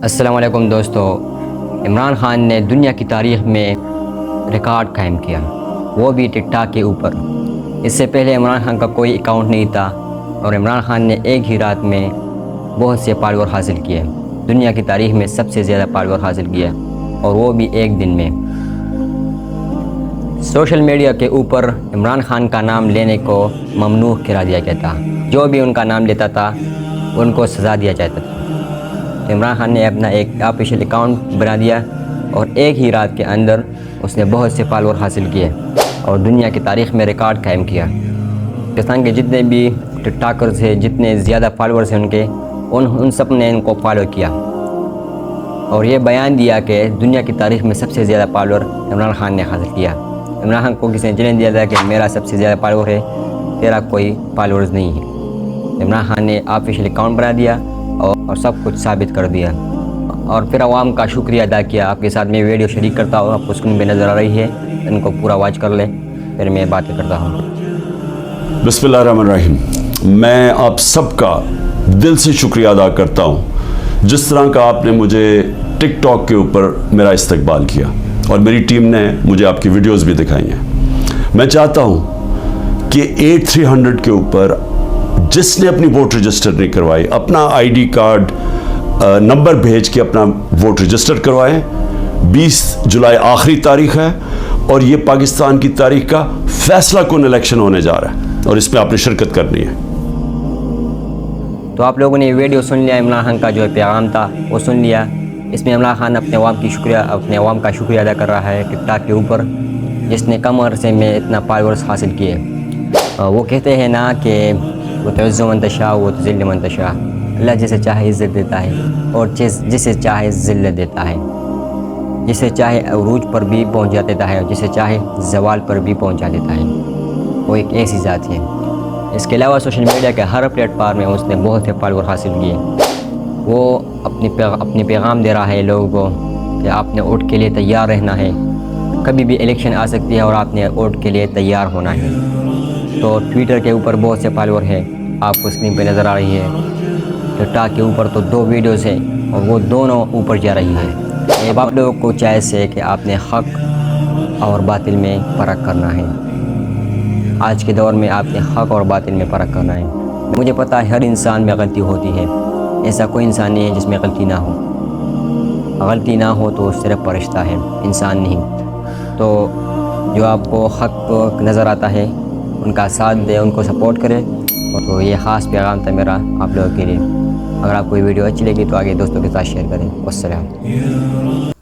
السلام علیکم دوستو، عمران خان نے دنیا کی تاریخ میں ریکارڈ قائم کیا، وہ بھی ٹک ٹاک کے اوپر۔ اس سے پہلے عمران خان کا کوئی اکاؤنٹ نہیں تھا اور عمران خان نے ایک ہی رات میں بہت سے فالوور حاصل کیے، دنیا کی تاریخ میں سب سے زیادہ فالوور حاصل کیے، اور وہ بھی ایک دن میں۔ سوشل میڈیا کے اوپر عمران خان کا نام لینے کو ممنوع کرا دیا گیا تھا، جو بھی ان کا نام لیتا تھا ان کو سزا دیا جاتا تھا۔ عمران خان نے اپنا ایک آفیشیل اکاؤنٹ بنا دیا اور ایک ہی رات کے اندر اس نے بہت سے فالوور حاصل کیے اور دنیا کی تاریخ میں ریکارڈ قائم کیا۔ پاکستان کے جتنے بھی ٹک ٹاکرز ہیں، جتنے زیادہ فالوورز ہیں ان کے، ان سب نے ان کو فالو کیا اور یہ بیان دیا کہ دنیا کی تاریخ میں سب سے زیادہ فالوور عمران خان نے حاصل کیا۔ عمران خان کو کسی نے چیلنج دیا تھا کہ میرا سب سے زیادہ فالوور ہے، تیرا کوئی فالوورز نہیں ہے۔ عمران خان نے آفیشیل اکاؤنٹ بنا دیا اور سب کچھ ثابت کر دیا، اور پھر عوام کا شکریہ ادا کیا۔ آپ کے ساتھ میں ویڈیو شیئر کرتا ہوں، آپ کو اسکرین پہ نظر آ رہی ہے، ان کو پورا واچ کر لیں، پھر میں باتیں کرتا ہوں۔ بسم اللہ الرحمن الرحیم۔ میں آپ سب کا دل سے شکریہ ادا کرتا ہوں جس طرح کا آپ نے مجھے ٹک ٹاک کے اوپر میرا استقبال کیا اور میری ٹیم نے مجھے آپ کی ویڈیوز بھی دکھائی ہیں۔ میں چاہتا ہوں کہ 8300 کے اوپر جس نے اپنی ووٹ رجسٹر نہیں کروائی، اپنا آئی ڈی کارڈ نمبر بھیج کے اپنا ووٹ رجسٹر کروائیں۔ 20 جولائی آخری تاریخ ہے اور یہ پاکستان کی تاریخ کا فیصلہ کن الیکشن ہونے جا رہا ہے اور اس میں آپ نے شرکت کرنی ہے۔ تو آپ لوگوں نے ویڈیو سن لیا، عمران خان کا جو پیغام تھا وہ سن لیا۔ اس میں عمران خان اپنے عوام کا شکریہ ادا کر رہا ہے ٹک ٹاک کے اوپر، جس نے کم عرصے میں اتنا فالوورز حاصل کیے۔ وہ کہتے ہیں نا کہ وہ تعز من تشاء و تذل من تشاء، اللہ جسے چاہے عزت دیتا ہے اور جسے چاہے ذلت دیتا ہے، جسے چاہے عروج پر بھی پہنچا دیتا ہے اور جسے چاہے زوال پر بھی پہنچا دیتا ہے۔ وہ ایک ایسی ذات ہے۔ اس کے علاوہ سوشل میڈیا کے ہر پلیٹ فارم میں اس نے بہت سے فالوور حاصل کیے۔ وہ اپنی پیغام دے رہا ہے لوگوں کو کہ آپ نے ووٹ کے لیے تیار رہنا ہے، کبھی بھی الیکشن آ سکتی ہے اور آپ نے ووٹ کے لیے تیار ہونا ہے۔ تو ٹویٹر کے اوپر بہت سے فالوور ہیں، آپ کو اسکرین پہ نظر آ رہی ہے۔ ٹک ٹاک کے اوپر تو 2 ویڈیوز ہیں اور وہ دونوں اوپر جا رہی ہیں۔ اب آپ لوگوں کو چاہیے کہ آپ نے حق اور باطل میں فرق کرنا ہے۔ آج کے دور میں آپ نے حق اور باطل میں فرق کرنا ہے۔ مجھے پتہ ہے ہر انسان میں غلطی ہوتی ہے، ایسا کوئی انسان نہیں ہے جس میں غلطی نہ ہو۔ غلطی نہ ہو تو صرف فرشتہ ہے، انسان نہیں۔ تو جو آپ کو حق نظر آتا ہے ان کا ساتھ دیں، ان کو سپورٹ کریں۔ تو یہ خاص پیغام تھا میرا آپ لوگوں کے لیے۔ اگر آپ کو یہ ویڈیو اچھی لگی تو آگے دوستوں کے ساتھ شیئر کریں۔ والسلام۔